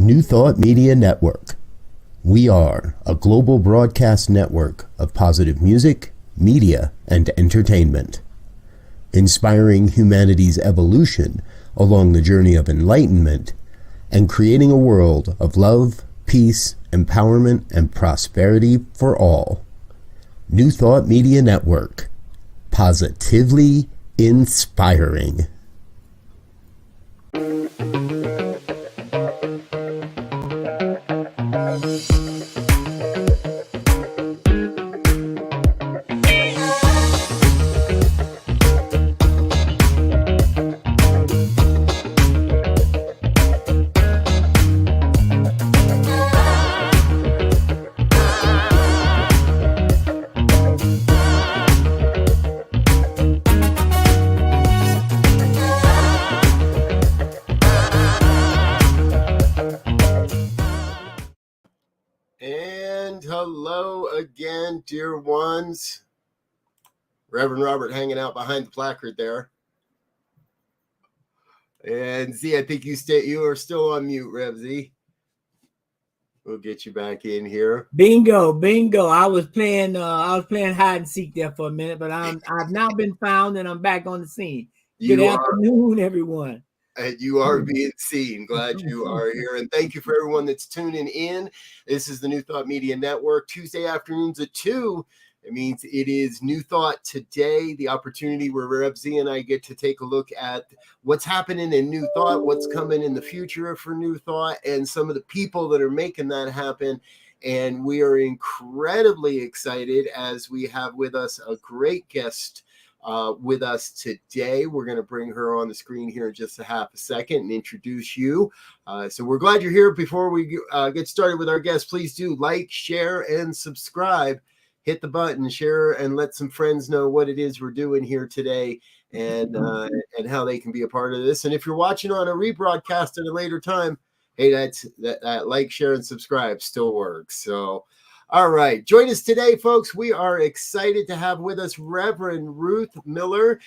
New Thought Media Network. We are a global broadcast network of positive music, media, and entertainment, inspiring humanity's evolution along the journey of enlightenment and creating a world of love, peace, empowerment, and prosperity for all. New Thought Media Network. Positively inspiring. Again, dear ones, Reverend Robert hanging out behind the placard there. And Z, I think you are still on mute, Rev Z. We'll get you back in here. Bingo. I was playing hide and seek there for a minute, but I've now been found and I'm back on the scene. Good afternoon, everyone. And you are being seen. Glad you are here. And thank you for everyone that's tuning in. This is the New Thought Media Network. Tuesday afternoons at 2. It means it is New Thought Today, the opportunity where Rev Z and I get to take a look at what's happening in New Thought, what's coming in the future for New Thought, and some of the people that are making that happen. And we are incredibly excited as we have with us a great guest with us today. We're going to bring her on the screen here in just a half a second and introduce you. So we're glad you're here. Before we get started with our guest, please do like, share, and subscribe. Hit the button, share, and let some friends know what it is we're doing here today and how they can be a part of this. And if you're watching on a rebroadcast at a later time, hey, that like, share, and subscribe still works. So all right. Join us today, folks. We are excited to have with us Reverend Ruth Miller.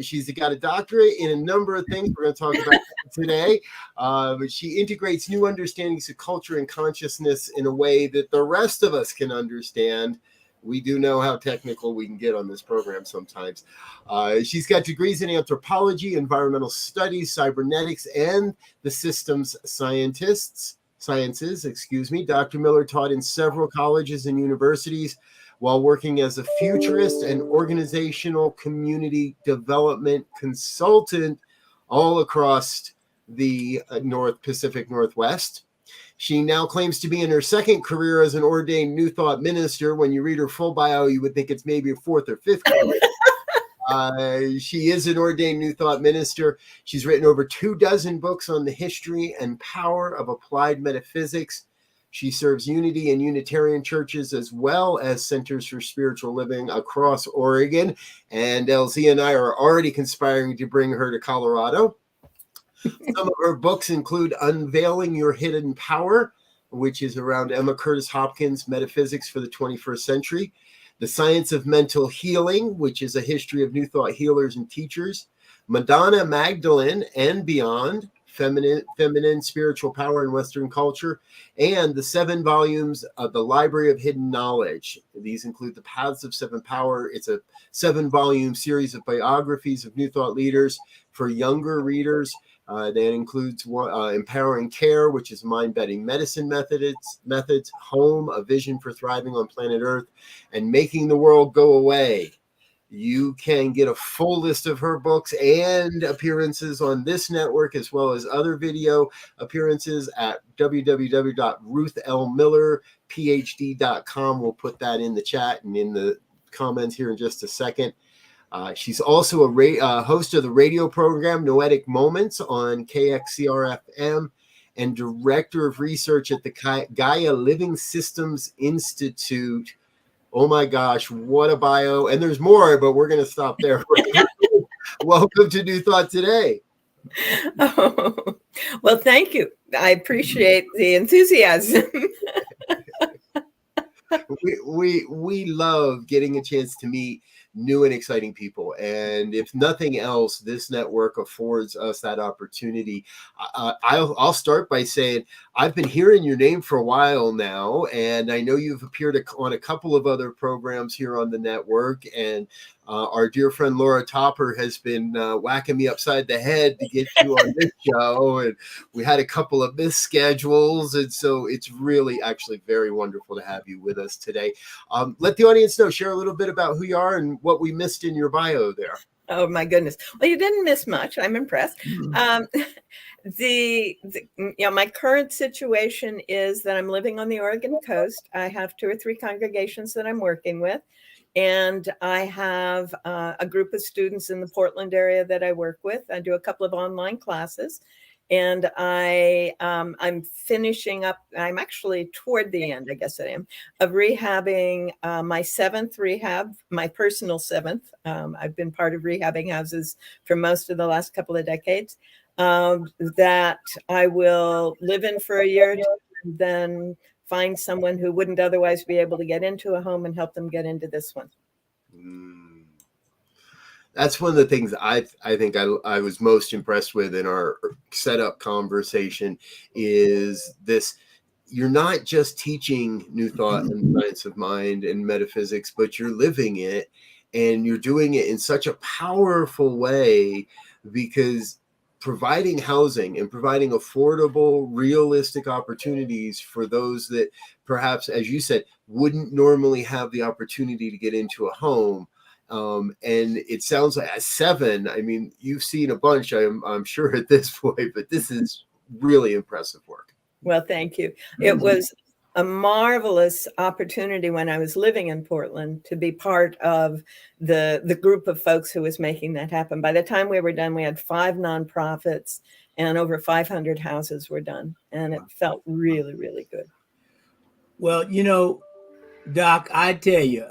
She's got a doctorate in a number of things we're going to talk about today. But she integrates new understandings of culture and consciousness in a way that the rest of us can understand. We do know how technical we can get on this program sometimes. She's got degrees in anthropology, environmental studies, cybernetics, and the systems sciences. Dr. Miller taught in several colleges and universities while working as a futurist and organizational community development consultant all across the Pacific Northwest. She now claims to be in her second career as an ordained New Thought minister. When you read her full bio, you would think it's maybe a fourth or fifth career. She is an ordained New Thought minister. She's written over 24 books on the history and power of applied metaphysics. She serves Unity and Unitarian churches as well as Centers for Spiritual Living across Oregon. And LZ and I are already conspiring to bring her to Colorado. Some of her books include Unveiling Your Hidden Power, which is around Emma Curtis Hopkins' Metaphysics for the 21st Century. The Science of Mental Healing, which is a history of New Thought healers and teachers. Madonna Magdalene and Beyond, feminine spiritual power in Western culture. And the 7 volumes of the Library of Hidden Knowledge. These include The Paths of Seven Power. It's a 7-volume series of biographies of New Thought leaders for younger readers. That includes Empowering Care, which is mind-bending medicine methods, Home, A Vision for Thriving on Planet Earth, and Making the World Go Away. You can get a full list of her books and appearances on this network, as well as other video appearances at www.ruthlmillerphd.com. We'll put that in the chat and in the comments here in just a second. She's also a host of the radio program Noetic Moments on KXCR-FM and director of research at the Gaia Living Systems Institute. Oh my gosh, what a bio. And there's more, but we're going to stop there. Welcome to New Thought Today. Oh, well, thank you. I appreciate the enthusiasm. We love getting a chance to meet new and exciting people. And if nothing else, this network affords us that opportunity. I'll start by saying I've been hearing your name for a while now, and I know you've appeared on a couple of other programs here on the network. And our dear friend Laura Topper has been whacking me upside the head to get you on this show. And we had a couple of missed schedules. And so it's really actually very wonderful to have you with us today. Let the audience know, share a little bit about who you are and what we missed in your bio there. Oh, my goodness. Well, you didn't miss much. I'm impressed. My current situation is that I'm living on the Oregon coast. I have 2 or 3 congregations that I'm working with. And I have a group of students in the Portland area that I work with. I do a couple of online classes. And I'm finishing up, I'm actually toward the end, I guess I am, of rehabbing my 7th rehab, my personal 7th. I've been part of rehabbing houses for most of the last couple of decades, that I will live in for a year and then find someone who wouldn't otherwise be able to get into a home and help them get into this one. That's one of the things I think I was most impressed with in our setup conversation is this. You're not just teaching New Thought and Science of Mind and metaphysics, but you're living it, and you're doing it in such a powerful way, because providing housing and providing affordable, realistic opportunities for those that perhaps, as you said, wouldn't normally have the opportunity to get into a home. And it sounds like at 7, I mean, you've seen a bunch, I'm sure at this point, but this is really impressive work. Well, thank you. It was a marvelous opportunity when I was living in Portland to be part of the group of folks who was making that happen. By the time we were done, we had 5 nonprofits and over 500 houses were done. And it felt really, really good. Well, Doc, I tell you,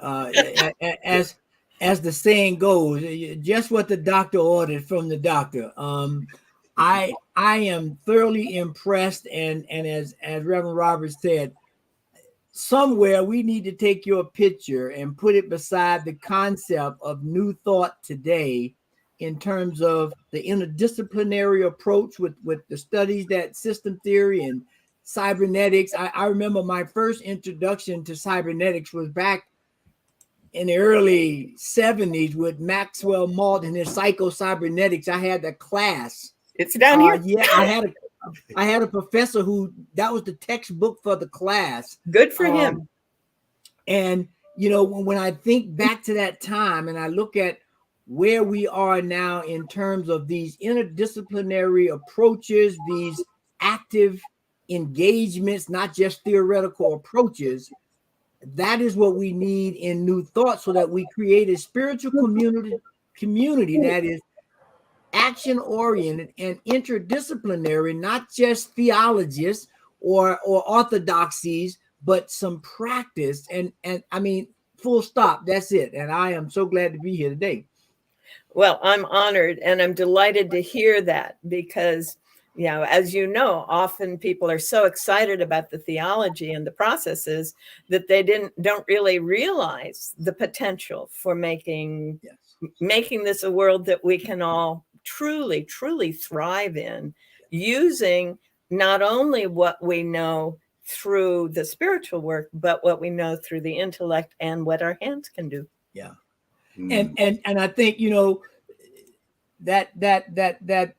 as the saying goes, just what the doctor ordered from the doctor. I am thoroughly impressed, and as Reverend Roberts said, somewhere we need to take your picture and put it beside the concept of New Thought today in terms of the interdisciplinary approach with the studies that system theory and cybernetics. I remember my first introduction to cybernetics was back in the early 70s with Maxwell Malt and his psycho-cybernetics. I had the class. It's down here. Yeah, I had a professor who that was the textbook for the class. Good for him. And when I think back to that time and I look at where we are now in terms of these interdisciplinary approaches, these active engagements, not just theoretical approaches, that is what we need in New Thought, so that we create a spiritual community that is action-oriented and interdisciplinary, not just theologies or orthodoxies, but some practice. And I mean, full stop. That's it. And I am so glad to be here today. Well, I'm honored and I'm delighted to hear that, because as you know, often people are so excited about the theology and the processes that they don't really realize the potential for making this a world that we can all truly, truly thrive in, using not only what we know through the spiritual work, but what we know through the intellect and what our hands can do. Yeah. And I think, that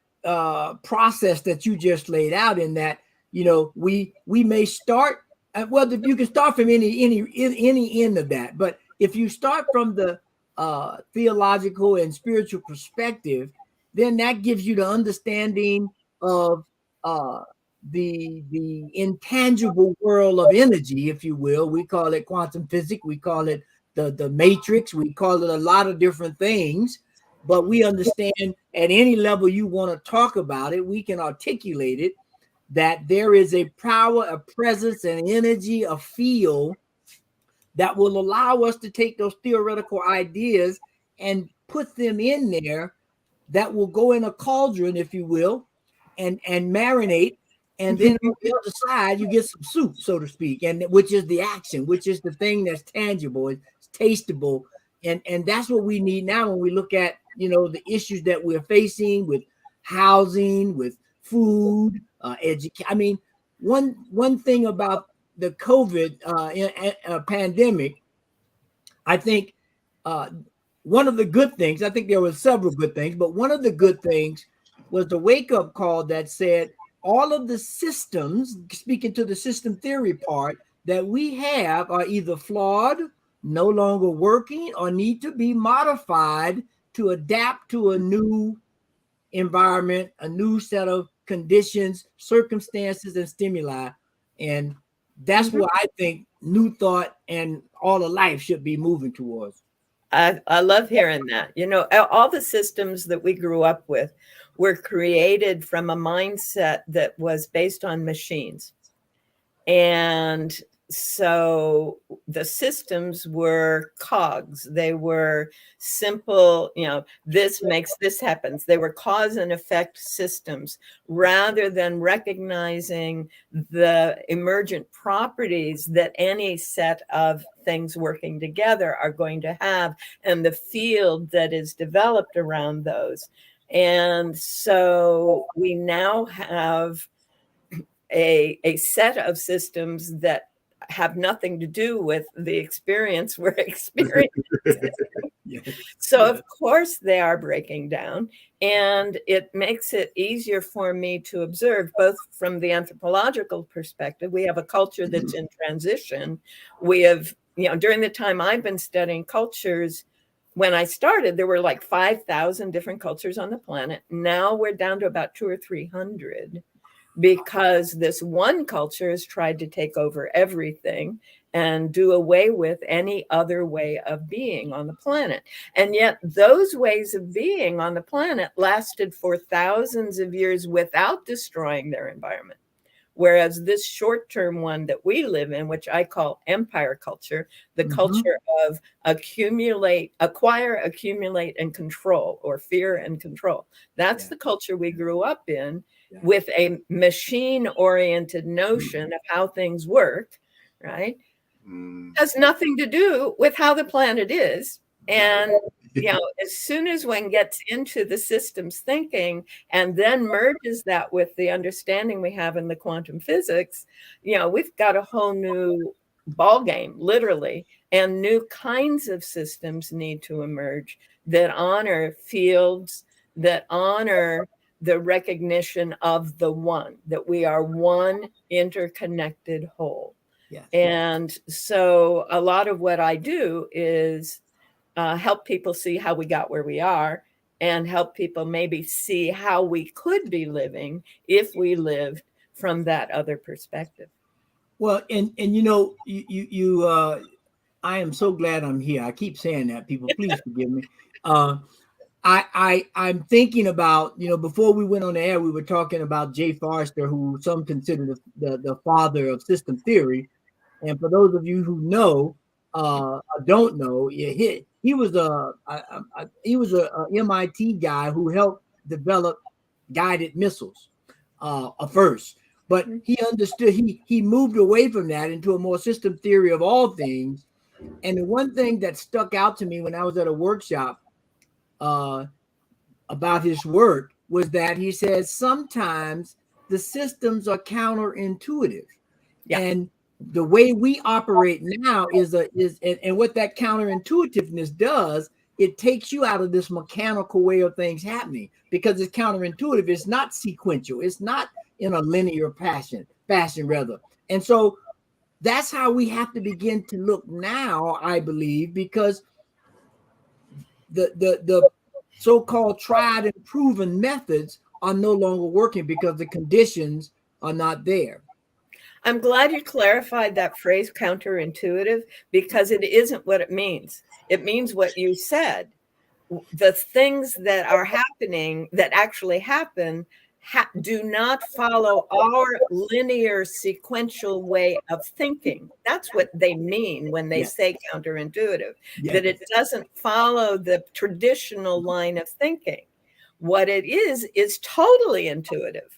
process that you just laid out, in that, we may start, well, you can start from any end of that, but if you start from the theological and spiritual perspective, then that gives you the understanding of the intangible world of energy, if you will. We call it quantum physics, we call it the matrix, we call it a lot of different things. But we understand at any level you want to talk about it, we can articulate it, that there is a power, a presence, an energy, a field that will allow us to take those theoretical ideas and put them in there, that will go in a cauldron, if you will, and marinate. And then on the other side, you get some soup, so to speak, and which is the action, which is the thing that's tangible, it's tasteable And that's what we need now when we look at, the issues that we're facing with housing, with food, education. I mean, one thing about the COVID pandemic, I think one of the good things, I think there were several good things, but one of the good things was the wake-up call that said all of the systems, speaking to the system theory part, that we have are either flawed, no longer working, or need to be modified to adapt to a new environment, a new set of conditions, circumstances, and stimuli. And that's what I think New Thought and all of life should be moving towards. I love hearing that. All the systems that we grew up with were created from a mindset that was based on machines. And so the systems were cogs. They were simple, this makes this happens. They were cause and effect systems rather than recognizing the emergent properties that any set of things working together are going to have and the field that is developed around those. And so we now have a set of systems that have nothing to do with the experience we're experiencing. So of course they are breaking down, and it makes it easier for me to observe, both from the anthropological perspective. We have a culture that's in transition. We have, during the time I've been studying cultures, when I started, there were like 5,000 different cultures on the planet. Now we're down to about 200 or 300. Because this one culture has tried to take over everything and do away with any other way of being on the planet. And yet those ways of being on the planet lasted for thousands of years without destroying their environment. Whereas this short-term one that we live in, which I call empire culture, the culture of acquire, accumulate, and control, or fear and control. That's the culture we grew up in. With a machine-oriented notion of how things work, right? Has nothing to do with how the planet is. And, as soon as one gets into the systems thinking and then merges that with the understanding we have in the quantum physics, we've got a whole new ball game, literally. And new kinds of systems need to emerge that honor fields, that honor the recognition of the one, that we are one interconnected whole. And so a lot of what I do is help people see how we got where we are, and help people maybe see how we could be living if we lived from that other perspective. Well, and I am so glad I'm here. I keep saying that, people, please forgive me. I'm thinking about, before we went on the air, we were talking about Jay Forrester, who some consider the father of system theory. And for those of you who know, don't know, he was a MIT guy who helped develop guided missiles first. But he understood, he moved away from that into a more system theory of all things. And the one thing that stuck out to me when I was at a workshop about his work was that he says sometimes the systems are counterintuitive, and the way we operate now is what that counterintuitiveness does, it takes you out of this mechanical way of things happening, because it's counterintuitive. It's not sequential. It's not in a linear fashion rather. And so that's how we have to begin to look now, I believe, because the so-called tried and proven methods are no longer working because the conditions are not there. I'm glad you clarified that phrase, counterintuitive, because it isn't what it means. It means what you said. The things that are happening, that actually happen, do not follow our linear sequential way of thinking. That's what they mean when they say counterintuitive, that it doesn't follow the traditional line of thinking. What it is totally intuitive.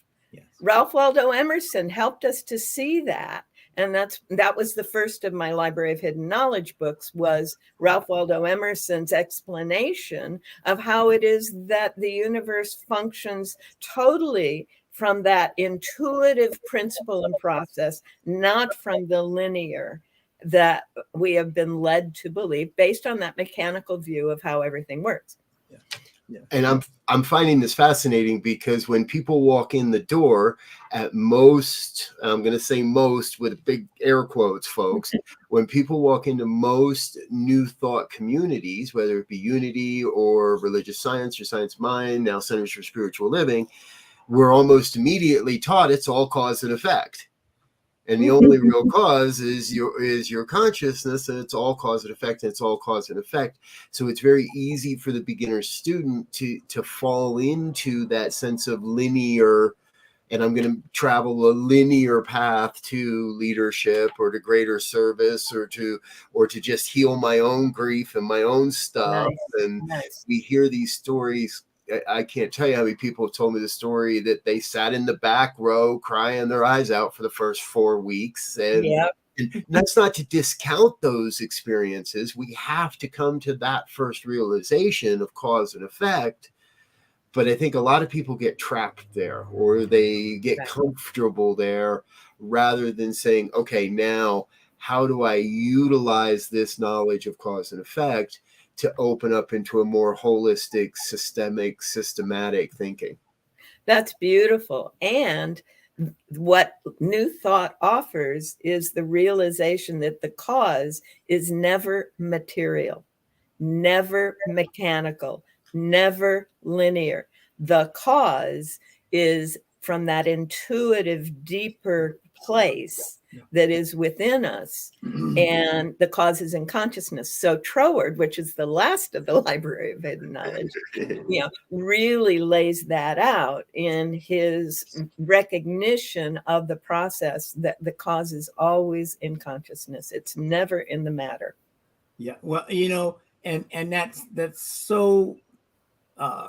Ralph Waldo Emerson helped us to see that. And that was the first of my Library of Hidden Knowledge books, was Ralph Waldo Emerson's explanation of how it is that the universe functions totally from that intuitive principle and process, not from the linear that we have been led to believe based on that mechanical view of how everything works. Yeah. Yeah. And I'm finding this fascinating, because when people walk in the door, at most, I'm going to say most with big air quotes, folks, when people walk into most New Thought communities, whether it be Unity or Religious Science or Science Mind, now Centers for Spiritual Living, we're almost immediately taught it's all cause and effect. And the only real cause is your consciousness, and it's all cause and effect, and it's all cause and effect. So it's very easy for the beginner student to fall into that sense of linear, and I'm going to travel a linear path to leadership or to greater service or to just heal my own grief and my own stuff. Nice. And nice. We hear these stories. I can't tell you how many people have told me the story that they sat in the back row crying their eyes out for the first 4 weeks. And, yep. And that's not to discount those experiences. We have to come to that first realization of cause and effect. But I think a lot of people get trapped there, or they get comfortable there, rather than saying, okay, now how do I utilize this knowledge of cause and effect to open up into a more holistic, systematic thinking? That's beautiful. And what New Thought offers is the realization that the cause is never material, never mechanical, never linear. The cause is from that intuitive, deeper place that is within us, and the cause is in consciousness. So Troward, which is the last of the Library of Hidden Knowledge, really lays that out in his recognition of the process that the cause is always in consciousness. It's never in the matter. Yeah, well, and that's so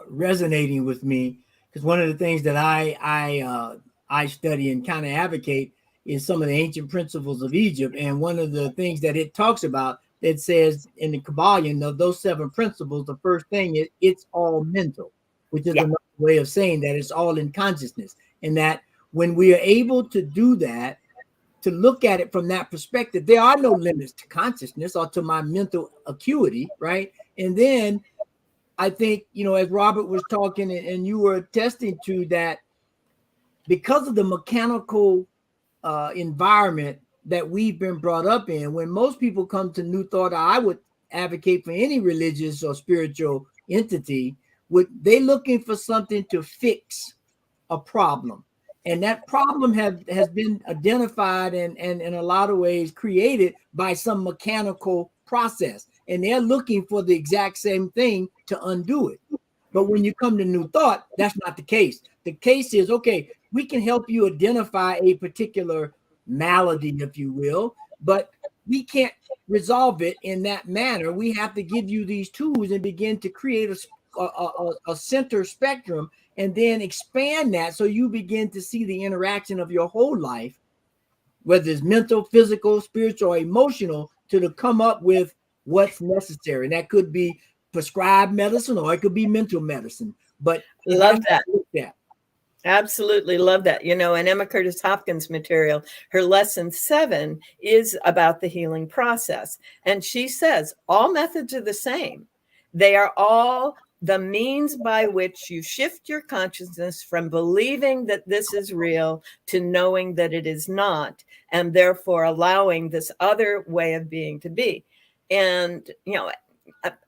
resonating with me, because one of the things that I study and kind of advocate is some of the ancient principles of Egypt. And one of the things that it talks about, it says in the Kabbalion, of those 7 principles, the first thing is it's all mental, which is another way of saying that it's all in consciousness. And that when we are able to do that, to look at it from that perspective, there are no limits to consciousness or to my mental acuity, right? And then I think, as Robert was talking and you were attesting to that, because of the mechanical environment that we've been brought up in, when most people come to New Thought, I would advocate for any religious or spiritual entity, they looking for something to fix a problem. And that problem has been identified and in a lot of ways created by some mechanical process. And they're looking for the exact same thing to undo it. But when you come to New Thought, that's not the case. The case is, okay, we can help you identify a particular malady, if you will, but we can't resolve it in that manner. We have to give you these tools and begin to create a center spectrum, and then expand that so you begin to see the interaction of your whole life, whether it's mental, physical, spiritual, or emotional, to come up with what's necessary. And that could be prescribed medicine, or it could be mental medicine. But love that. Absolutely love that. In Emma Curtis Hopkins' material, her lesson 7 is about the healing process. And she says all methods are the same. They are all the means by which you shift your consciousness from believing that this is real to knowing that it is not, and therefore allowing this other way of being to be. And,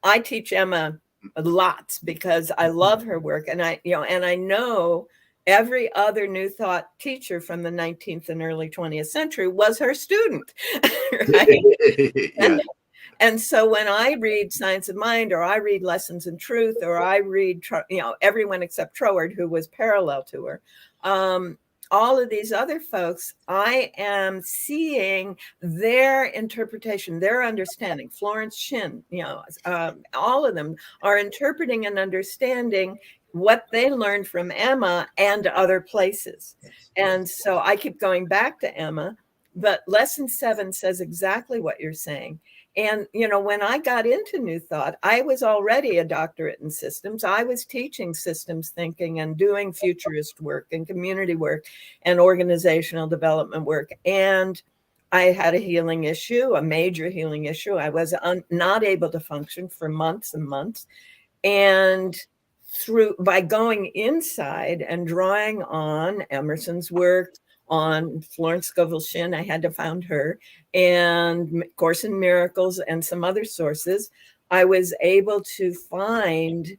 I teach Emma lots because I love her work. And I know every other New Thought teacher from the 19th and early 20th century was her student. Right? Yeah. And so when I read Science of Mind, or I read Lessons in Truth, or I read, everyone except Troward, who was parallel to her, all of these other folks, I am seeing their interpretation, their understanding. Florence Shinn, all of them are interpreting and understanding what they learned from Emma and other places. And so I keep going back to Emma But lesson 7 says exactly what you're saying. And, you know, when I got into New Thought, I was already a doctorate in systems. I was teaching systems thinking and doing futurist work and community work and organizational development work. And I had a healing issue, a major healing issue. I was not able to function for months and months. And by going inside and drawing on Emerson's work, on Florence Scovel Shinn, I had to find her, and Course in Miracles and some other sources, I was able to find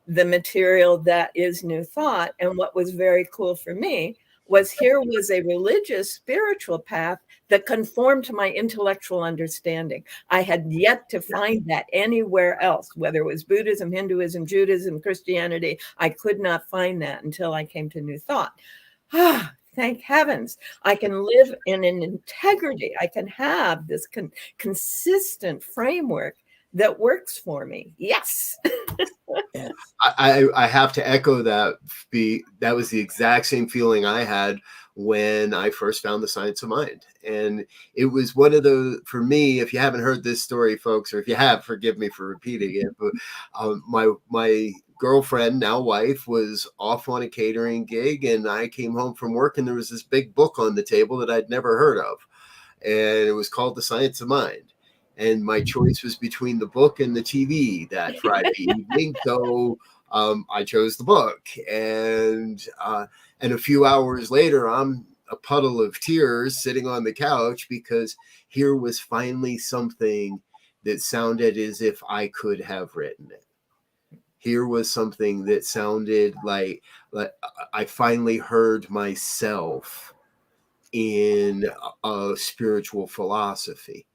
the material that is New Thought. And what was very cool for me was here was a religious spiritual path that conformed to my intellectual understanding. I had yet to find that anywhere else, whether it was Buddhism, Hinduism, Judaism, Christianity. I could not find that until I came to New Thought. Thank heavens, I can live in an integrity. I can have this consistent framework that works for me. Yes. I have to echo that. That was the exact same feeling I had when I first found the science of mind. And it was one of those, for me, if you haven't heard this story, folks, or if you have, forgive me for repeating it, but my girlfriend, now wife, was off on a catering gig, and I came home from work and there was this big book on the table that I'd never heard of. And it was called The Science of Mind. And my choice was between the book and the TV that Friday evening. So I chose the book. And a few hours later, I'm a puddle of tears sitting on the couch because here was finally something that sounded as if I could have written it. Here was something that sounded like I finally heard myself in a spiritual philosophy.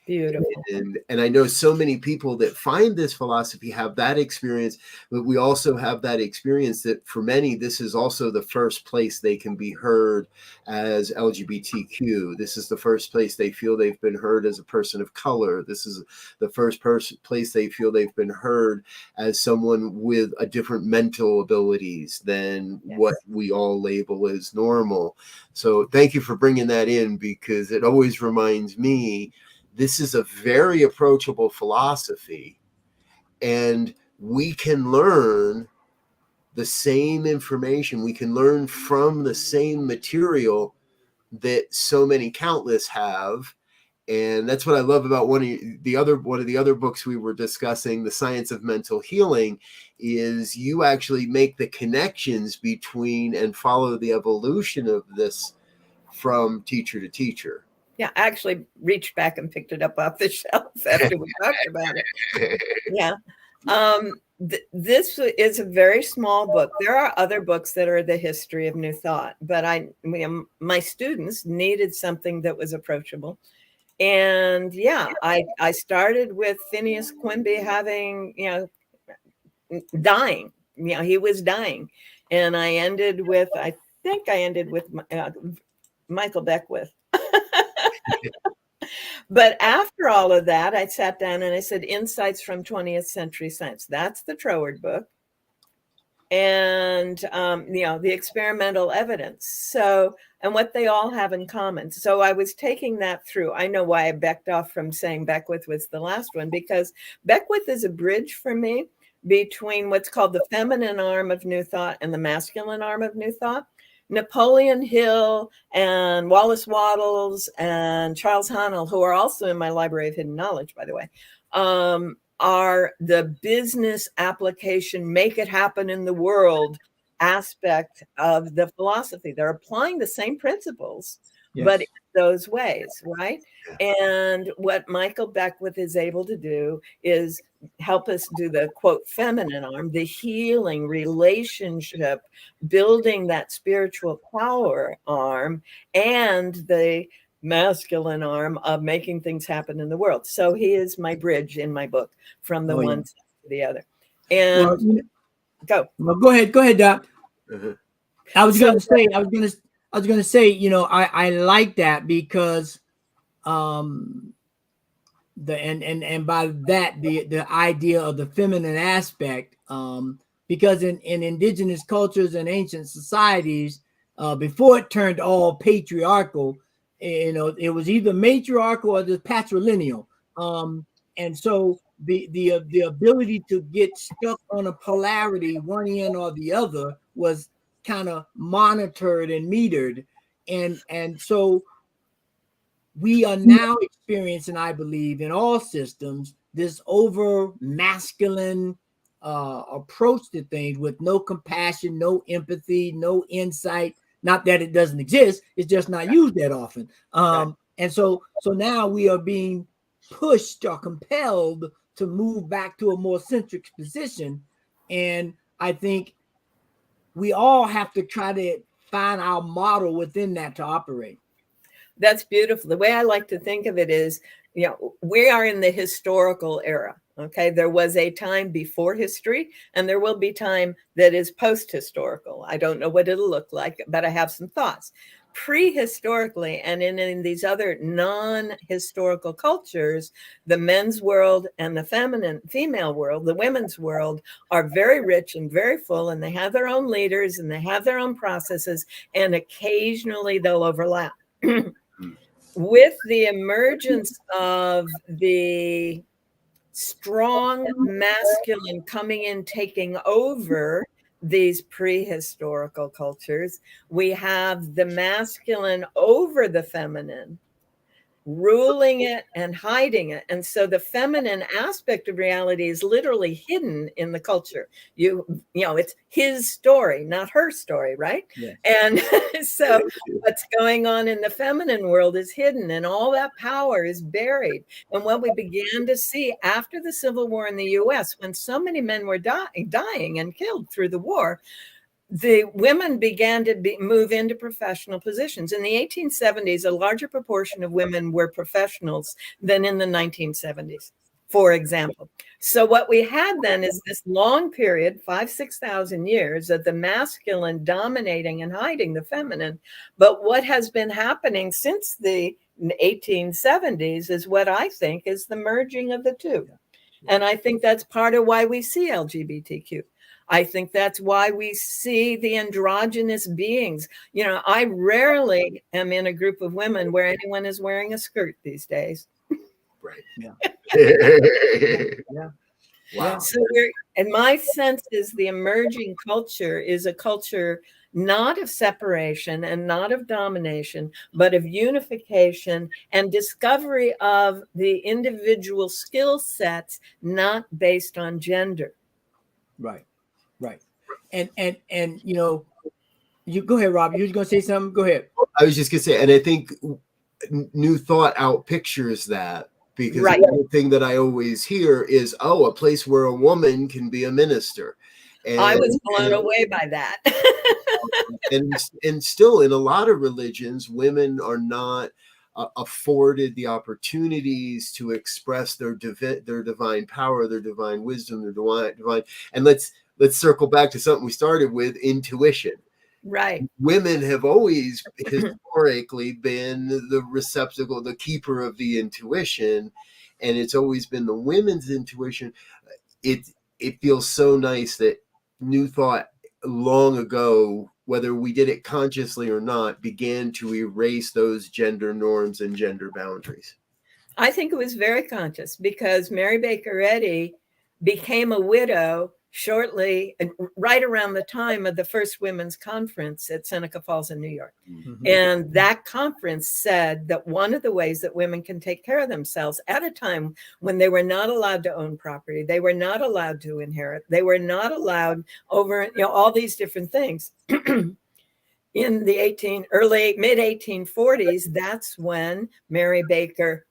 Beautiful. And I know so many people that find this philosophy have that experience, but we also have that experience that for many, this is also the first place they can be heard as LGBTQ. This is the first place they feel they've been heard as a person of color. This is the first place they feel they've been heard as someone with a different mental abilities than what we all label as normal. So thank you for bringing that in, because it always reminds me this is a very approachable philosophy, and we can learn the same information. We can learn from the same material that so many countless have. And that's what I love about one of the other books we were discussing, The Science of Mental Healing, is you actually make the connections between and follow the evolution of this from teacher to teacher. Yeah, I actually reached back and picked it up off the shelf after we talked about it. Yeah. This is a very small book. There are other books that are the history of New Thought, but my students needed something that was approachable. And yeah, I started with Phineas Quimby having, dying. He was dying. And I ended with Michael Beckwith. But after all of that, I sat down and I said, Insights from 20th Century Science. That's the Troward book. And, the experimental evidence. So, and what they all have in common. So I was taking that through. I know why I backed off from saying Beckwith was the last one, because Beckwith is a bridge for me between what's called the feminine arm of New Thought and the masculine arm of New Thought. Napoleon Hill and Wallace Wattles and Charles Haanel, who are also in my Library of Hidden Knowledge, by the way, are the business application, make it happen in the world aspect of the philosophy. They're applying the same principles, but in those ways, right? And what Michael Beckwith is able to do is help us do the, quote, feminine arm, the healing relationship, building that spiritual power arm, and the masculine arm of making things happen in the world. So he is my bridge in my book from the one side to the other. And go ahead, Doc. I was going to say, I like that because and by that the idea of the feminine aspect, because in indigenous cultures and ancient societies, before it turned all patriarchal, You know, it was either matriarchal or the patrilineal. And so the ability to get stuck on a polarity, one end or the other, was kind of monitored and metered. And so we are now experiencing, I believe, in all systems, this over masculine approach to things with no compassion, no empathy, no insight. Not that it doesn't exist, it's just not used that often. And so now we are being pushed or compelled to move back to a more centric position. And I think we all have to try to find our model within that to operate. That's beautiful. The way I like to think of it is, you know, we are in the historical era. Okay. There was a time before history, and there will be time that is post-historical. I don't know what it'll look like, but I have some thoughts. Prehistorically, and in these other non-historical cultures, the men's world and the female world, the women's world, are very rich and very full, and they have their own leaders and they have their own processes, and occasionally they'll overlap. With the emergence of the strong masculine coming in, taking over these prehistorical cultures, we have the masculine over the feminine, ruling it and hiding it. And so the feminine aspect of reality is literally hidden in the culture. You know, it's his story, not her story, right? Yeah. And so what's going on in the feminine world is hidden, and all that power is buried. And what we began to see after the Civil War in the US, when so many men were dying and killed through the war, the women began to move into professional positions. In the 1870s, a larger proportion of women were professionals than in the 1970s, for example. So what we had then is this long period, 6,000 years, of the masculine dominating and hiding the feminine. But what has been happening since the 1870s is what I think is the merging of the two. And I think that's part of why we see LGBTQ. I think that's why we see the androgynous beings. You know, I rarely am in a group of women where anyone is wearing a skirt these days. Right. Yeah. Yeah. Wow. So and my sense is the emerging culture is a culture not of separation and not of domination, but of unification and discovery of the individual skill sets, not based on gender. Right. Right. And you know, you go ahead, Rob. You was gonna say something? Go ahead. I was just gonna say, and I think New Thought out pictures that, because right. The thing that I always hear is, oh, a place where a woman can be a minister. And I was blown away by that. and still in a lot of religions, women are not afforded the opportunities to express their divine power, their divine wisdom, their divine. And let's circle back to something we started with, intuition. Right. Women have always historically been the receptacle, the keeper of the intuition, and it's always been the women's intuition. It feels so nice that New Thought long ago, whether we did it consciously or not, began to erase those gender norms and gender boundaries. I think it was very conscious, because Mary Baker Eddy became a widow shortly, right around the time of the first women's conference at Seneca Falls in New York. Mm-hmm. And that conference said that one of the ways that women can take care of themselves at a time when they were not allowed to own property, they were not allowed to inherit, they were not allowed over, all these different things. In the mid 1840s, that's when Mary Baker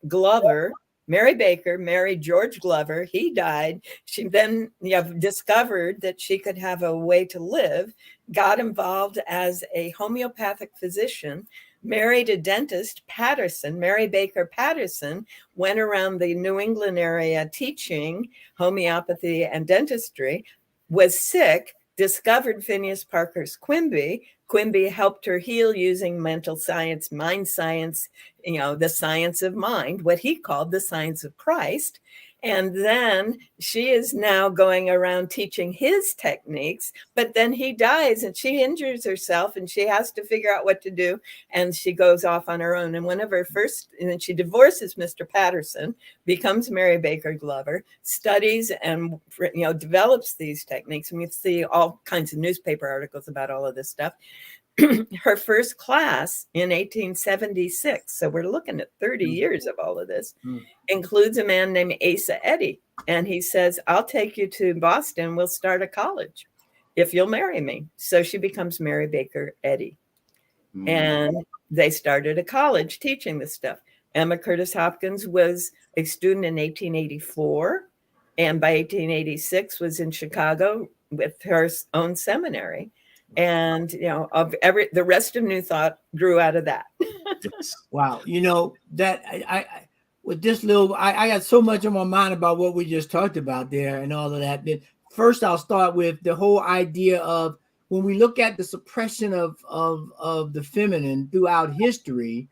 married George Glover. He died. She then discovered that she could have a way to live, got involved as a homeopathic physician, married a dentist, Patterson, Mary Baker Patterson, went around the New England area teaching homeopathy and dentistry, was sick, discovered Phineas Parker's Quimby. Quimby helped her heal using mental science, mind science, the science of mind, what he called the science of Christ. And then she is now going around teaching his techniques, but then he dies and she injures herself and she has to figure out what to do. And she goes off on her own. And one of her first, and then she divorces Mr. Patterson, becomes Mary Baker Glover, studies and, develops these techniques. And we see all kinds of newspaper articles about all of this stuff. Her first class in 1876, so we're looking at 30 years of all of this, includes a man named Asa Eddy. And he says, I'll take you to Boston. We'll start a college if you'll marry me. So she becomes Mary Baker Eddy. And they started a college teaching this stuff. Emma Curtis Hopkins was a student in 1884. And by 1886 was in Chicago with her own seminary. And, the rest of New Thought grew out of that. Wow. That I with this little, I got so much on my mind about what we just talked about there and all of that. First, I'll start with the whole idea of when we look at the suppression of the feminine throughout history,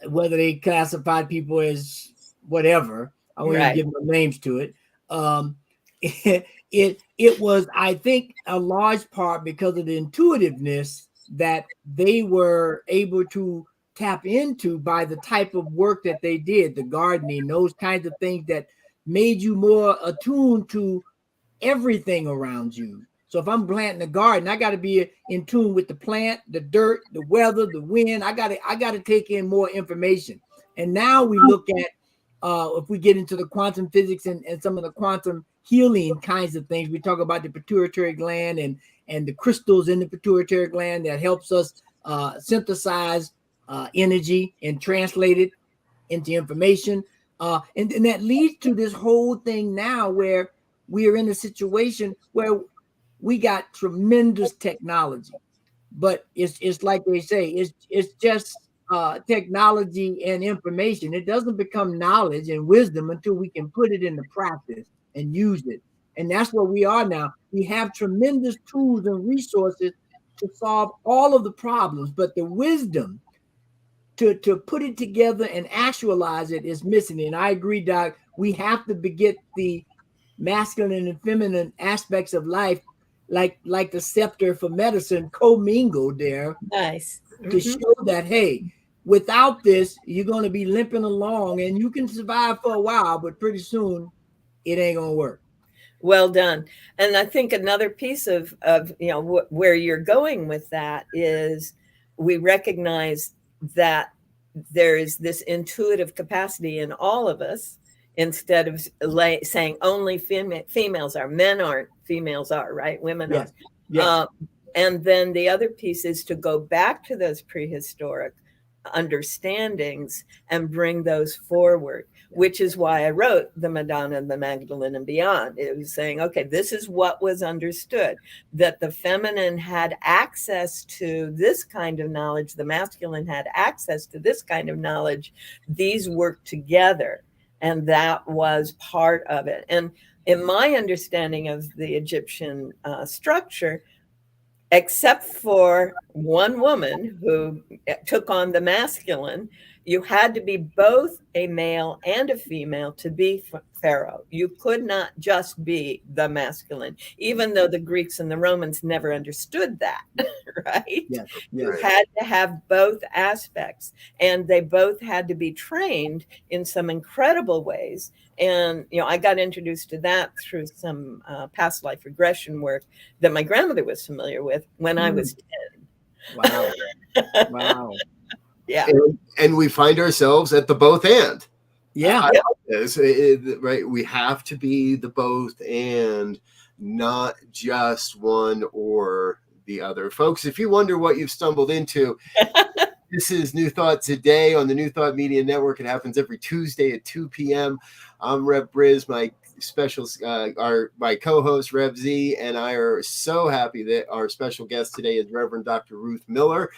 whether they classified people as whatever, I won't even give them names to it. It was, I think, a large part because of the intuitiveness that they were able to tap into by the type of work that they did, the gardening, those kinds of things that made you more attuned to everything around you. So if I'm planting a garden, I got to be in tune with the plant, the dirt, the weather, the wind. I got to take in more information. And now we look at, if we get into the quantum physics and some of the quantum healing kinds of things, we talk about the pituitary gland and the crystals in the pituitary gland that helps us synthesize energy and translate it into information. And that leads to this whole thing now where we are in a situation where we got tremendous technology, but it's like they say, it's just technology and information. It doesn't become knowledge and wisdom until we can put it into practice and use it. And that's where we are now. We have tremendous tools and resources to solve all of the problems, but the wisdom to put it together and actualize it is missing. And I agree, Doc, we have to get the masculine and feminine aspects of life, like the scepter for medicine, commingled there. Nice. To show that, hey, without this, you're going to be limping along and you can survive for a while, but pretty soon it ain't going to work. Well done. And I think another piece of where you're going with that is we recognize that there is this intuitive capacity in all of us, instead of saying only females are. Men aren't, females are, right? Women are. Yes. And then the other piece is to go back to those prehistoric understandings and bring those forward, which is why I wrote the Madonna, the Magdalene, and Beyond. It was saying, okay, this is what was understood, that the feminine had access to this kind of knowledge, the masculine had access to this kind of knowledge. These work together, and that was part of it. And in my understanding of the Egyptian structure, except for one woman who took on the masculine, you had to be both a male and a female to be pharaoh. You could not just be the masculine, even though the Greeks and the Romans never understood that, right? Yes. You had to have both aspects, and they both had to be trained in some incredible ways. And, I got introduced to that through some past life regression work that my grandmother was familiar with when I was 10. Wow. Wow. Yeah. And we find ourselves at the both and. Yeah. I like this, right? We have to be the both and, not just one or the other. Folks, if you wonder what you've stumbled into, this is New Thought Today on the New Thought Media Network. It happens every Tuesday at 2 p.m. I'm Rev Brz. My my co-host Rev Z and I are so happy that our special guest today is Reverend Dr. Ruth Miller.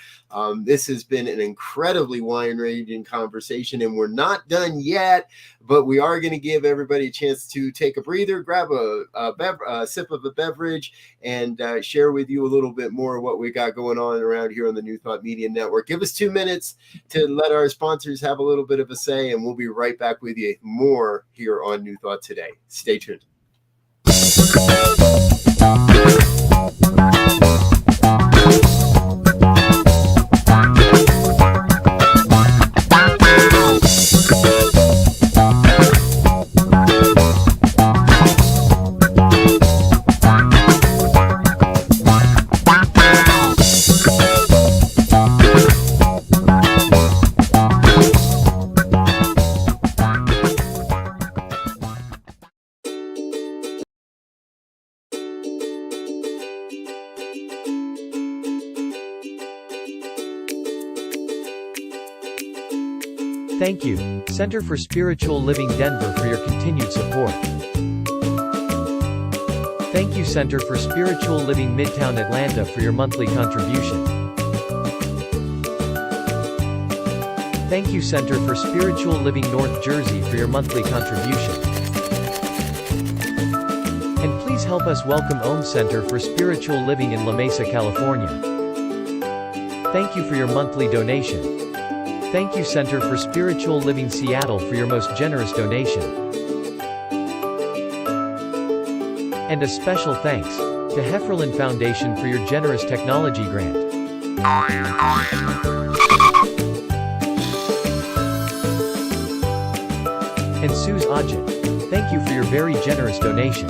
This has been an incredibly wide-ranging conversation, and we're not done yet, but we are going to give everybody a chance to take a breather, grab a sip of a beverage, and share with you a little bit more of what we got going on around here on the New Thought Media Network. Give us 2 minutes to let our sponsors have a little bit of a say, and we'll be right back with you more here on New Thought Today. Stay tuned. Thank you, Center for Spiritual Living Denver, for your continued support. Thank you, Center for Spiritual Living Midtown Atlanta, for your monthly contribution. Thank you, Center for Spiritual Living North Jersey, for your monthly contribution. And please help us welcome Om Center for Spiritual Living in La Mesa, California. Thank you for your monthly donation. Thank you, Center for Spiritual Living Seattle, for your most generous donation. And a special thanks to Hefferlin Foundation for your generous technology grant. And Suze Ajit, thank you for your very generous donation.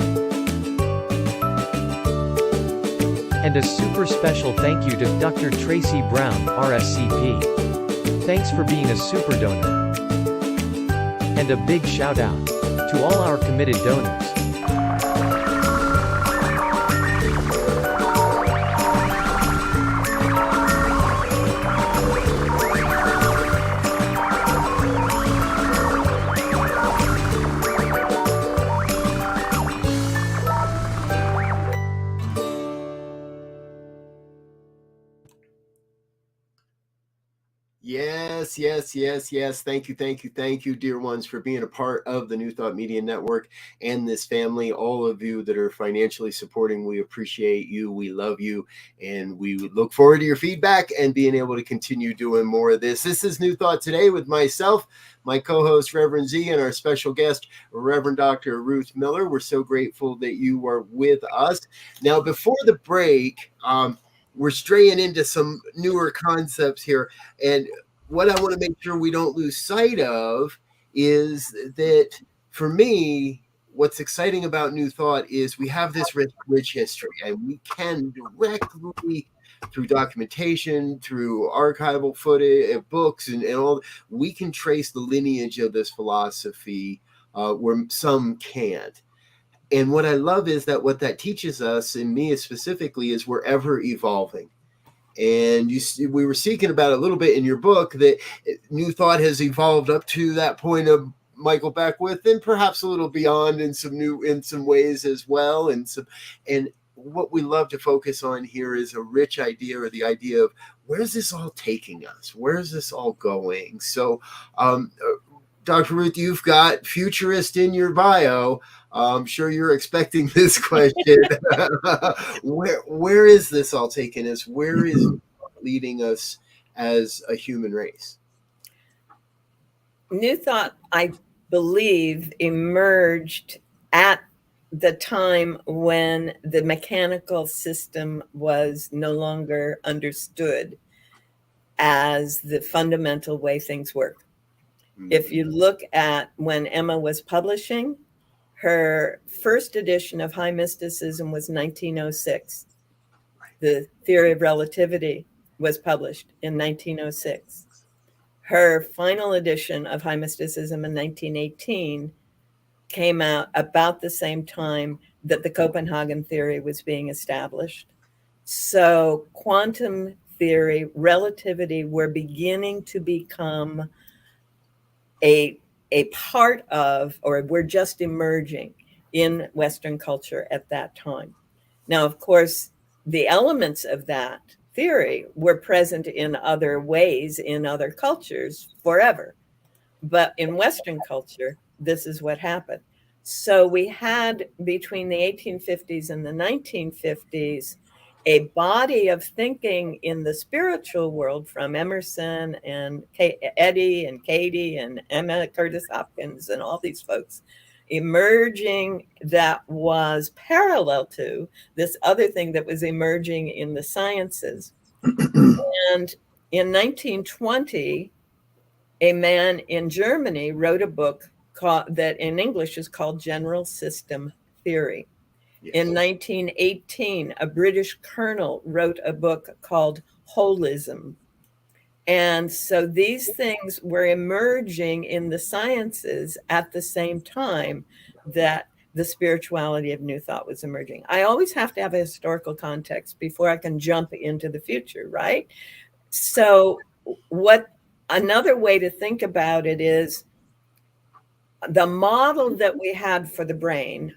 And a super special thank you to Dr. Tracy Brown, RSCP. Thanks for being a super donor. And a big shout out to all our committed donors. Yes. Thank you, dear ones, for being a part of the New Thought Media Network and this family. All of you that are financially supporting, we appreciate you. We love you. And we look forward to your feedback and being able to continue doing more of this. This is New Thought Today with myself, my co-host, Reverend Z, and our special guest, Reverend Dr. Ruth Miller. We're so grateful that you are with us. Now, before the break, we're straying into some newer concepts here. And what I want to make sure we don't lose sight of is that, for me, what's exciting about New Thought is we have this rich history, and we can directly, through documentation, through archival footage, books, and all, we can trace the lineage of this philosophy where some can't. And what I love is that what that teaches us, and me specifically, is we're ever evolving. And we were speaking about a little bit in your book that New Thought has evolved up to that point of Michael Beckwith, and perhaps a little beyond in some ways as well. And what we love to focus on here is a rich idea, or the idea of where's this all taking us? Where's this all going? So, Dr. Ruth, you've got futurist in your bio. I'm sure you're expecting this question. Where is this all taking us? Where is it leading us as a human race? New Thought, I believe, emerged at the time when the mechanical system was no longer understood as the fundamental way things work. Mm-hmm. If you look at when Emma was publishing, her first edition of High Mysticism was 1906. The Theory of Relativity was published in 1906. Her final edition of High Mysticism in 1918 came out about the same time that the Copenhagen theory was being established. So quantum theory, relativity were beginning to become a part of, or we're just emerging. in Western culture at that time. Now, of course, the elements of that theory were present in other ways in other cultures forever. But in Western culture, this is what happened. So we had between the 1850s and the 1950s a body of thinking in the spiritual world from Emerson and Eddie and Katie and Emma Curtis Hopkins and all these folks emerging that was parallel to this other thing that was emerging in the sciences. And in 1920, a man in Germany wrote a book that in English is called General System Theory. Yes. In 1918, a British colonel wrote a book called Holism. And so these things were emerging in the sciences at the same time that the spirituality of New Thought was emerging. I always have to have a historical context before I can jump into the future, right? So another way to think about it is the model that we had for the brain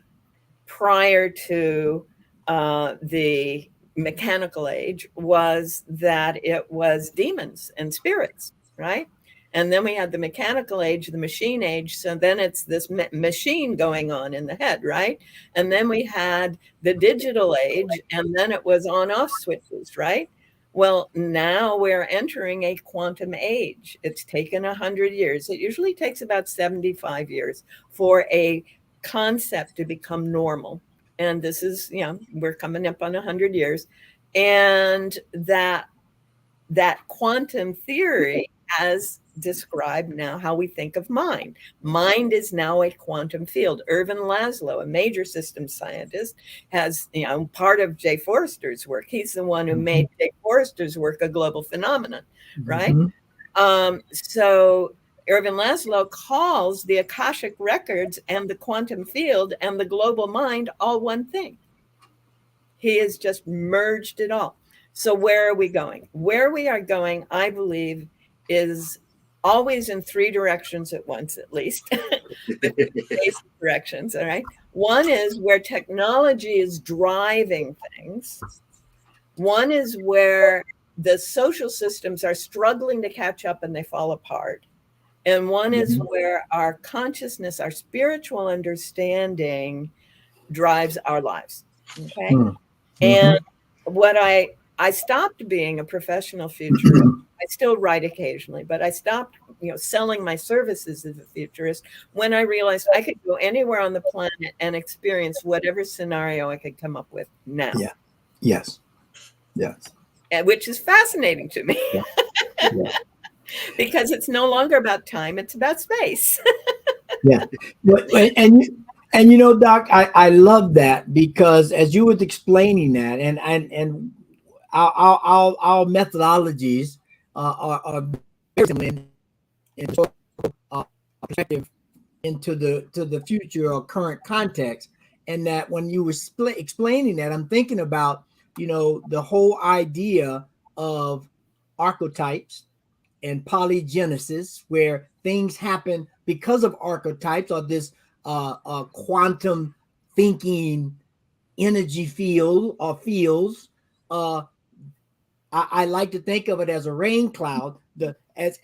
prior to the mechanical age was that it was demons and spirits, right? And then we had the mechanical age, the machine age. So then it's this machine going on in the head, right? And then we had the digital age, and then it was on-off switches, right? Well, now we're entering a quantum age. It's taken 100 years. It usually takes about 75 years for a concept to become normal. And this is, we're coming up on 100 years. And that quantum theory has described now how we think of mind. Mind is now a quantum field. Ervin Laszlo, a major systems scientist, has, part of Jay Forrester's work. He's the one who made Jay Forrester's work a global phenomenon, right? So Ervin Laszlo calls the Akashic records and the quantum field and the global mind all one thing. He has just merged it all. So where are we going? Where we are going, I believe, is always in three directions at once, at least. Basic directions, all right? One is where technology is driving things. One is where the social systems are struggling to catch up and they fall apart. And one is where our consciousness, our spiritual understanding drives our lives, okay? And what I stopped being a professional futurist. I still write occasionally, but I stopped, selling my services as a futurist when I realized I could go anywhere on the planet and experience whatever scenario I could come up with now. Yeah. Yes. Yes. Which is fascinating to me. Yeah. Yeah. Because it's no longer about time; it's about space. Yeah. And Doc, I love that, because as you were explaining that, and our methodologies are very similar in perspective into the future or current context. And that when you were explaining that, I'm thinking about the whole idea of archetypes and polygenesis, where things happen because of archetypes or this quantum thinking energy field or fields. I like to think of it as a rain cloud. As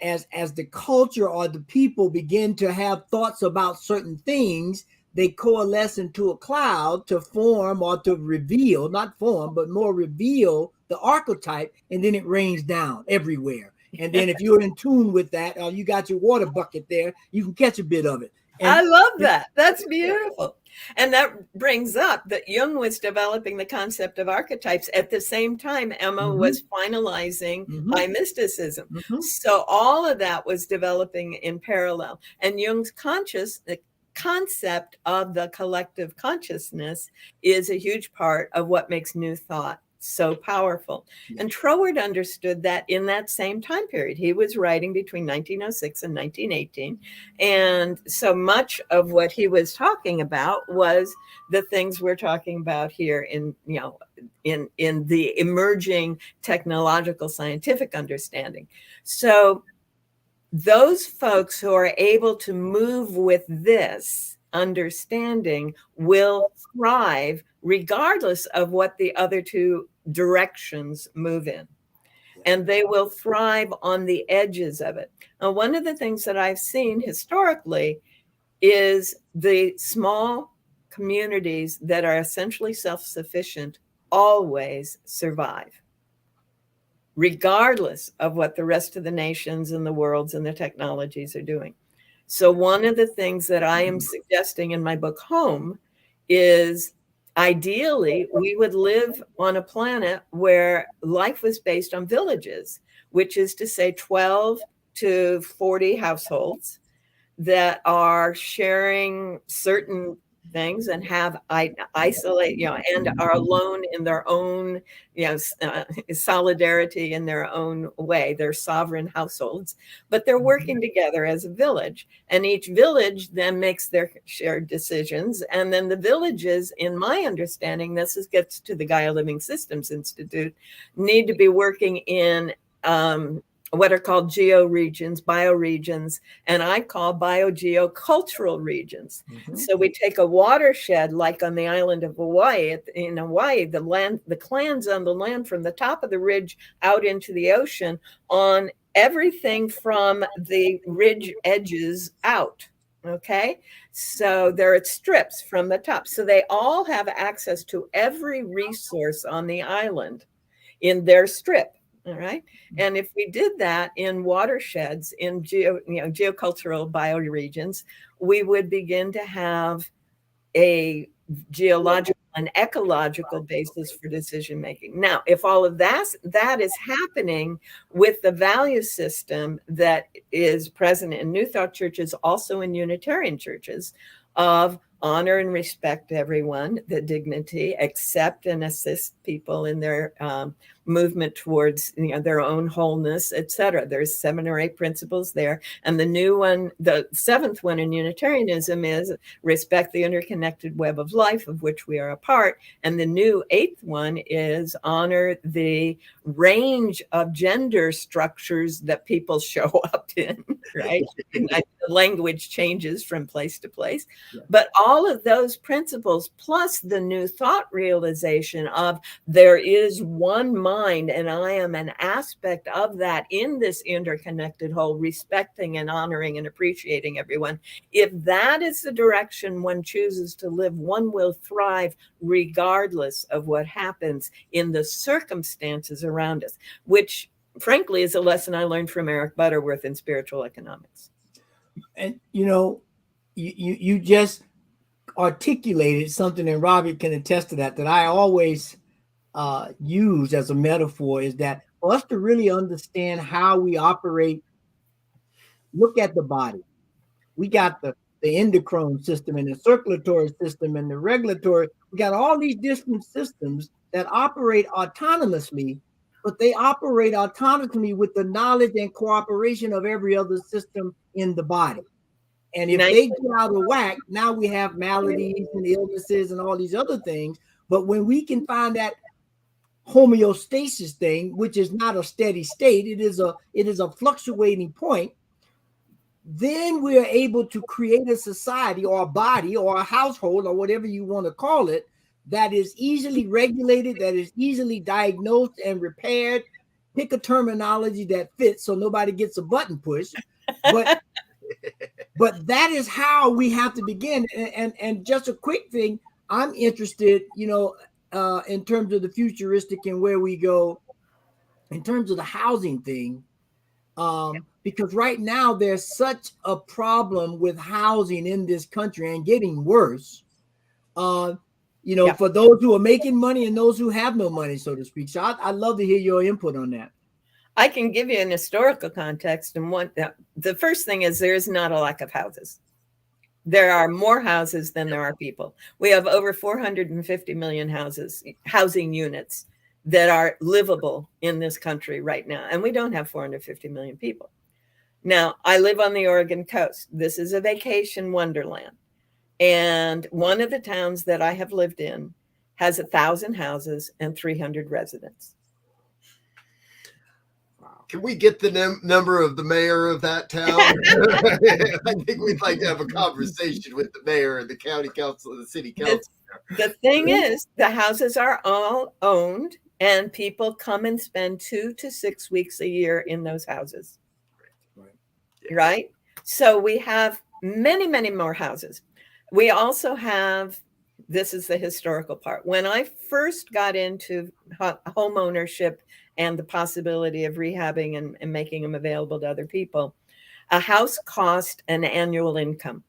the culture or the people begin to have thoughts about certain things, they coalesce into a cloud to form or to reveal, not form, but more reveal the archetype, and then it rains down everywhere. And then if you're in tune with that, or you got your water bucket there, you can catch a bit of it. And I love that. That's beautiful. And that brings up that Jung was developing the concept of archetypes at the same time Emma was finalizing high mysticism. So all of that was developing in parallel. And Jung's the concept of the collective consciousness is a huge part of what makes New Thought so powerful. And Troward understood that in that same time period. He was writing between 1906 and 1918. And so much of what he was talking about was the things we're talking about here in the emerging technological scientific understanding. So those folks who are able to move with this understanding will thrive regardless of what the other two directions move in. And they will thrive on the edges of it. Now, one of the things that I've seen historically is the small communities that are essentially self-sufficient always survive, regardless of what the rest of the nations and the worlds and the technologies are doing. So one of the things that I am suggesting in my book Home is ideally we would live on a planet where life was based on villages, which is to say 12 to 40 households that are sharing certain things and have isolate, and are alone in their own, solidarity in their own way. They're sovereign households, but they're working together as a village. And each village then makes their shared decisions. And then the villages, in my understanding, gets to the Gaia Living Systems Institute, need to be working in what are called georegions, bioregions, and I call biogeocultural regions. Mm-hmm. So we take a watershed, like on the island of Hawaii. In Hawaii, the clans on the land from the top of the ridge out into the ocean on everything from the ridge edges out. Okay, so there are strips from the top. So they all have access to every resource on the island in their strip. All right. And if we did that in watersheds, in geocultural bioregions, we would begin to have a geological and ecological basis for decision making. Now, if all of that is happening with the value system that is present in New Thought churches, also in Unitarian churches, of honor and respect everyone, the dignity, accept and assist people in their movement towards their own wholeness, etc. There's 7 or 8 principles there. And the new one, the 7th one in Unitarianism, is respect the interconnected web of life of which we are a part. And the new 8th one is honor the range of gender structures that people show up in, right? The language changes from place to place. Yeah. But all of those principles, plus the new thought realization of there is one mind and I am an aspect of that in this interconnected whole, respecting and honoring and appreciating everyone. If that is the direction one chooses to live, one will thrive regardless of what happens in the circumstances around us, which frankly is a lesson I learned from Eric Butterworth in spiritual economics. And you just articulated something, and Robert can attest to that I always use as a metaphor, is that for us to really understand how we operate, look at the body. We got the endocrine system and the circulatory system and the regulatory. We got all these different systems that operate autonomously, but they operate autonomously with the knowledge and cooperation of every other system in the body. And if they get out of whack, now we have maladies and illnesses and all these other things. But when we can find that homeostasis thing, which is not a steady state, it is a fluctuating point, then we are able to create a society or a body or a household or whatever you want to call it that is easily regulated, that is easily diagnosed and repaired. Pick a terminology that fits so nobody gets a button push. But that is how we have to begin. And just a quick thing, I'm interested, in terms of the futuristic and where we go, in terms of the housing thing, because right now there's such a problem with housing in this country and getting worse. For those who are making money and those who have no money, so to speak. So I'd love to hear your input on that. I can give you an historical context. And the first thing is there is not a lack of houses. There are more houses than there are people. We have over 450 million housing units that are livable in this country right now. And we don't have 450 million people. Now, I live on the Oregon coast. This is a vacation wonderland. And one of the towns that I have lived in has 1,000 houses and 300 residents. Can we get the number of the mayor of that town? I think we'd like to have a conversation with the mayor and the county council and the city council. The thing is, the houses are all owned, and people come and spend 2 to 6 weeks a year in those houses. Right? So we have many, many more houses. We also have, this is the historical part. When I first got into home ownership and the possibility of rehabbing and making them available to other people, a house cost an annual income.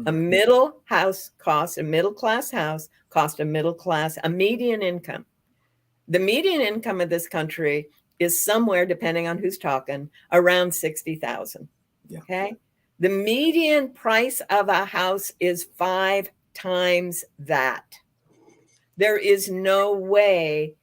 A middle house cost, a middle-class house cost a median income. The median income of this country is somewhere, depending on who's talking, around $60,000. Yeah. Okay. The median price of a house is 5 times that. There is no way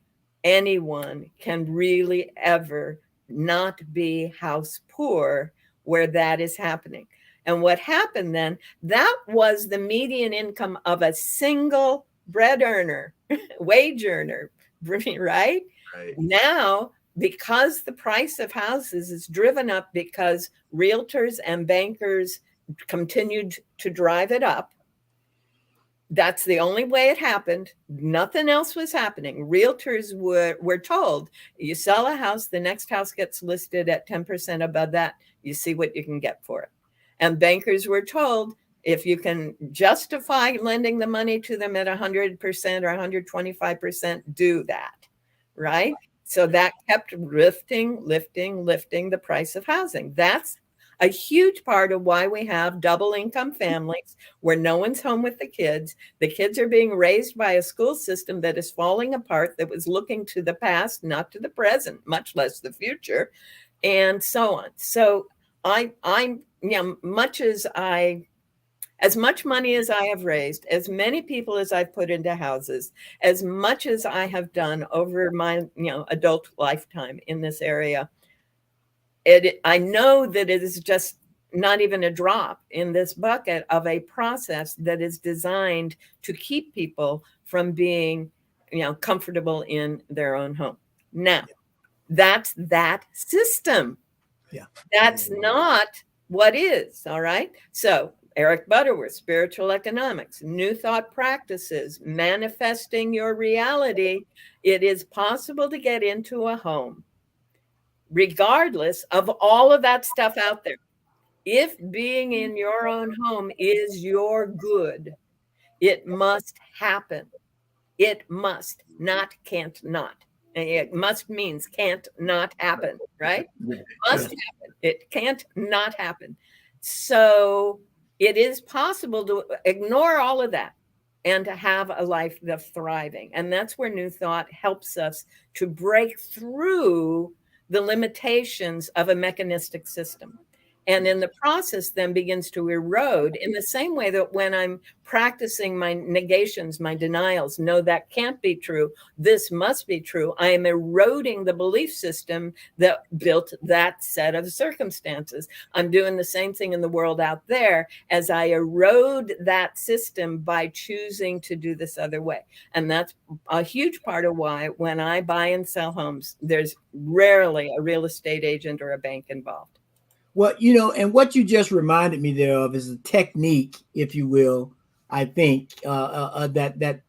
anyone can really ever not be house poor where that is happening. And what happened then, that was the median income of a single bread earner, wage earner, right? Right. Now, because the price of houses is driven up because realtors and bankers continued to drive it up. That's the only way it happened. Nothing else was happening. Realtors were told, you sell a house, the next house gets listed at 10% above that. You see what you can get for it. And bankers were told, if you can justify lending the money to them at 100% or 125%, do that, right? So that kept lifting the price of housing. That's a huge part of why we have double income families where no one's home with the kids. The kids are being raised by a school system that is falling apart, that was looking to the past, not to the present, much less the future, and so on. So I'm as much money as I have raised, as many people as I've put into houses, as much as I have done over my adult lifetime in this area, I know that it is just not even a drop in this bucket of a process that is designed to keep people from being comfortable in their own home. Now, that's that system. Yeah. That's not what is, all right? So Eric Butterworth, Spiritual Economics, New Thought Practices, Manifesting Your Reality. It is possible to get into a home, regardless of all of that stuff out there. If being in your own home is your good, it must happen. It must, not can't not. It must means can't not happen, right? Must happen. It can't not happen. So it is possible to ignore all of that and to have a life of thriving. And that's where New Thought helps us to break through the limitations of a mechanistic system. And in the process then begins to erode in the same way that when I'm practicing my negations, my denials, no, that can't be true, this must be true, I am eroding the belief system that built that set of circumstances. I'm doing the same thing in the world out there as I erode that system by choosing to do this other way. And that's a huge part of why when I buy and sell homes, there's rarely a real estate agent or a bank involved. Well, and what you just reminded me there of is a technique, if you will, I think, that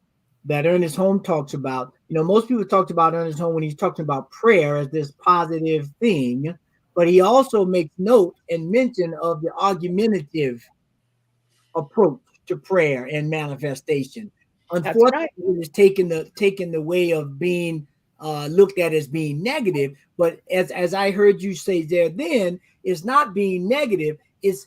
Ernest Holmes talks about. Most people talked about Ernest Holmes when he's talking about prayer as this positive thing, but he also makes note and mention of the argumentative approach to prayer and manifestation. Unfortunately, it's taken the way of being looked at as being negative. But as I heard you say there, then it's not being negative. It's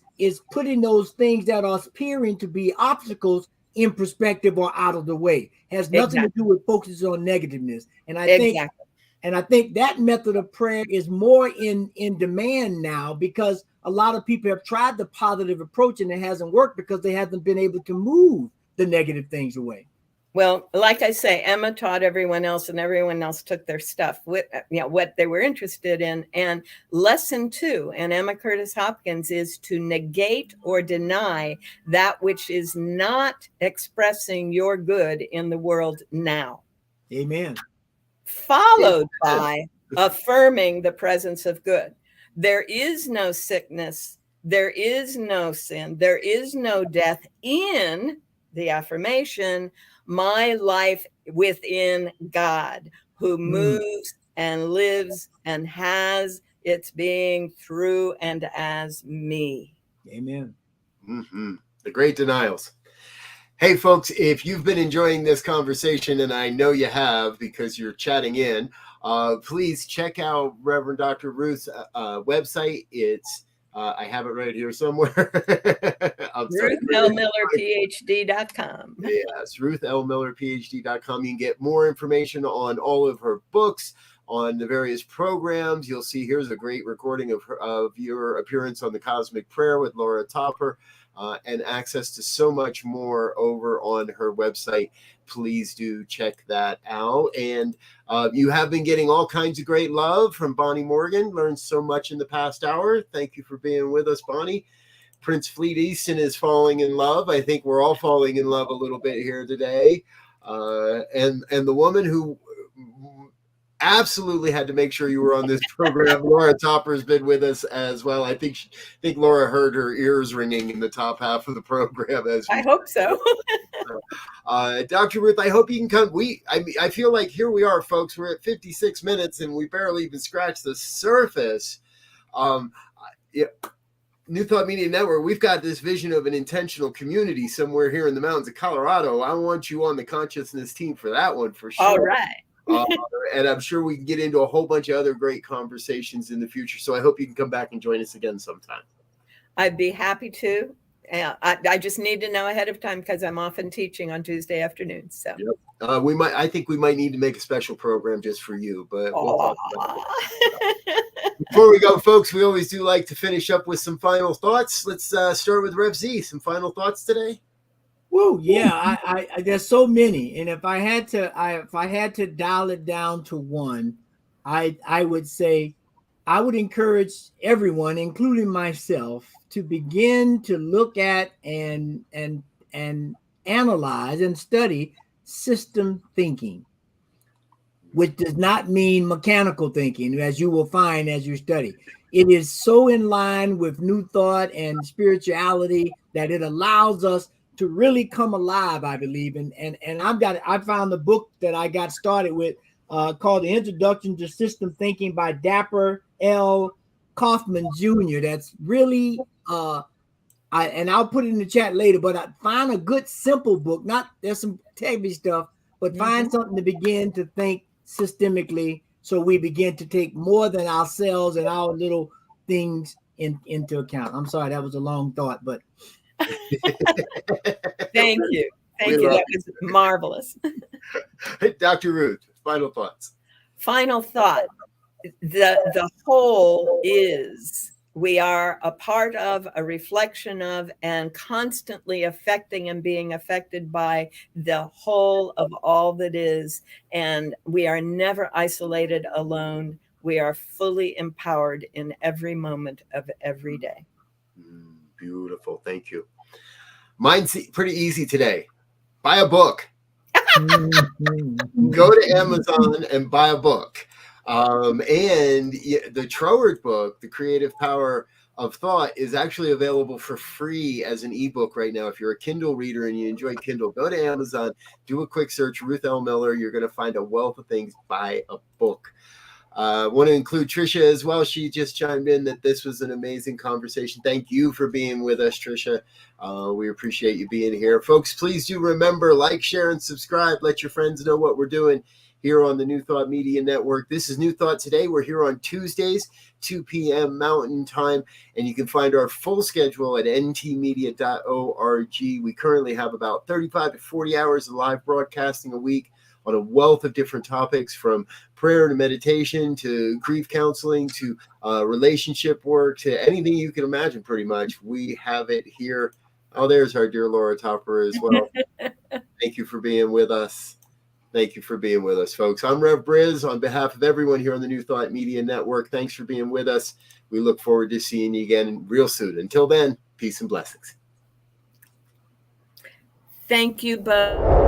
putting those things that are appearing to be obstacles in perspective or out of the way. Has nothing to do with focusing on negativeness. And I think that method of prayer is more in demand now because a lot of people have tried the positive approach and it hasn't worked because they haven't been able to move the negative things away. Well, like I say, Emma taught everyone else and everyone else took their stuff with what they were interested in. And lesson 2, and Emma Curtis Hopkins, is to negate or deny that which is not expressing your good in the world now. Amen. Followed by affirming the presence of good. There is no sickness. There is no sin. There is no death in the affirmation, my life within God, who moves and lives and has its being through and as me. Amen. The great denials. Hey, folks, if you've been enjoying this conversation, and I know you have because you're chatting in, please check out Reverend Dr. Ruth's website. It's I have it right here somewhere. RuthLMillerPhD.com. Yes, RuthLMillerPhD.com. You can get more information on all of her books, on the various programs. You'll see here's a great recording of your appearance on the Cosmic Prayer with Laura Topper, and access to so much more over on her website. Please do check that out. And you have been getting all kinds of great love from Bonnie Morgan. Learned so much in the past hour. Thank you for being with us, Bonnie. Prince Fleet Easton is falling in love. I think we're all falling in love a little bit here today. And the woman who absolutely had to make sure you were on this program, Laura Topper, has been with us as well. I think Laura heard her ears ringing in the top half of the program. I hope so. Dr. Ruth, I hope you can come. I feel like here we are, folks. We're at 56 minutes and we barely even scratched the surface. New Thought Media Network, we've got this vision of an intentional community somewhere here in the mountains of Colorado. I want you on the consciousness team for that one for sure. All right. And I'm sure we can get into a whole bunch of other great conversations in the future. So I hope you can come back and join us again sometime. I'd be happy to. I just need to know ahead of time because I'm often teaching on Tuesday afternoons. So I think we might need to make a special program just for you, but we'll talk about it. Before we go, folks, we always do like to finish up with some final thoughts. Let's start with Rev Z. Some final thoughts today. Woo, yeah, I there's so many, and if I had to dial it down to one, I would say I would encourage everyone, including myself, to begin to look at and analyze and study system thinking, which does not mean mechanical thinking, as you will find as you study. It is so in line with New Thought and spirituality that it allows us to really come alive, I believe. And I found the book that I got started with called The Introduction to System Thinking by Dapper L. Kaufman Jr. That's really I'll put it in the chat later, but I find a good simple book. There's some heavy stuff, but find something to begin to think systemically, so we begin to take more than ourselves and our little things into account. I'm sorry, that was a long thought, but thank you. That was marvelous. Dr. Ruth, final thoughts. Final thought. The whole is we are a part of, a reflection of, and constantly affecting and being affected by the whole of all that is. And we are never isolated alone. We are fully empowered in every moment of every day. Beautiful. Thank you. Mine's pretty easy today. Buy a book. Go to Amazon and buy a book. And the Troward book, The Creative Power of Thought, is actually available for free as an ebook right now. If you're a Kindle reader and you enjoy Kindle, go to Amazon, do a quick search, Ruth L. Miller. You're going to find a wealth of things. Buy a book. Want to include Trisha as well. She just chimed in that this was an amazing conversation. Thank you for being with us, Trisha. We appreciate you being here. Folks, please do remember, like, share, and subscribe. Let your friends know what we're doing here on the New Thought Media Network. This is New Thought Today. We're here on Tuesdays, 2 p.m. Mountain Time, and you can find our full schedule at ntmedia.org. We currently have about 35 to 40 hours of live broadcasting a week on a wealth of different topics, from prayer to meditation to grief counseling to relationship work to anything you can imagine, pretty much. We have it here. Oh, there's our dear Laura Topper as well. Thank you for being with us. Thank you for being with us, folks. I'm Rev Brz on behalf of everyone here on the New Thought Media Network. Thanks for being with us. We look forward to seeing you again real soon. Until then, peace and blessings. Thank you both.